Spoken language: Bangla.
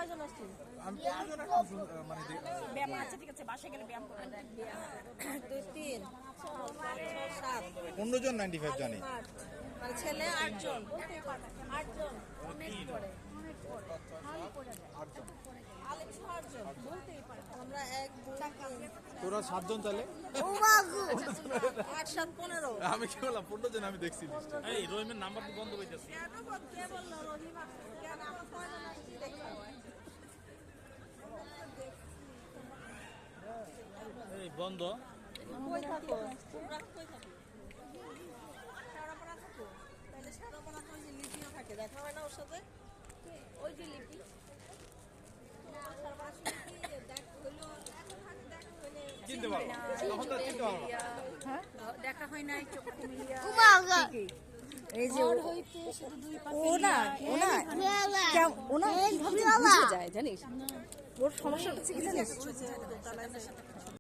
কয়জন আসছেন? আমি কতজন এখন মানে ব্যায়াম আছে, ঠিক আছে, বাসায় গেলে ব্যায়াম করবেন। 2 3 4 5 6 7 15 জন 95 জানি। মানে ছেলে 8 জন। 8 জন অনেক পড়ে, আলেম 8 জন বলতেই পারে। আমরা 1 2 3 তোরা 7 জন তাহলে? ও বাগু 8 7 15। আমি কি বললাম 15 জন আমি দেখছি লিস্টে। এই রহিমের নাম্বার তো বন্ধ হইতেছে। কেন কে বললো রহিম আসছে? কেন আমরা কয়জন আসছি দেখো। এই বন্ধ। কই থাকো? তোমরা কই থাকো? সারাপাড়া থাকো। তাহলে সারাপাড়া তো যে লিপিও থাকে, দেখা হয় না ওর সাথে? ওই যে লিপি সারাপাড়া শুনে কি দেখ হইলো, এখন হাতে দেখা হইলে চিনতে পারো তখন তো চিনতে পারো। দেখা হয় নাই, চক্ষু মিলিয়া। এই যে ওর হইতে শুধু দুই পাশে ওনা ওনা ওনা কিভাবে বুঝে যায় জানিস? ওর সমস্যাটা হচ্ছে কি জানিস?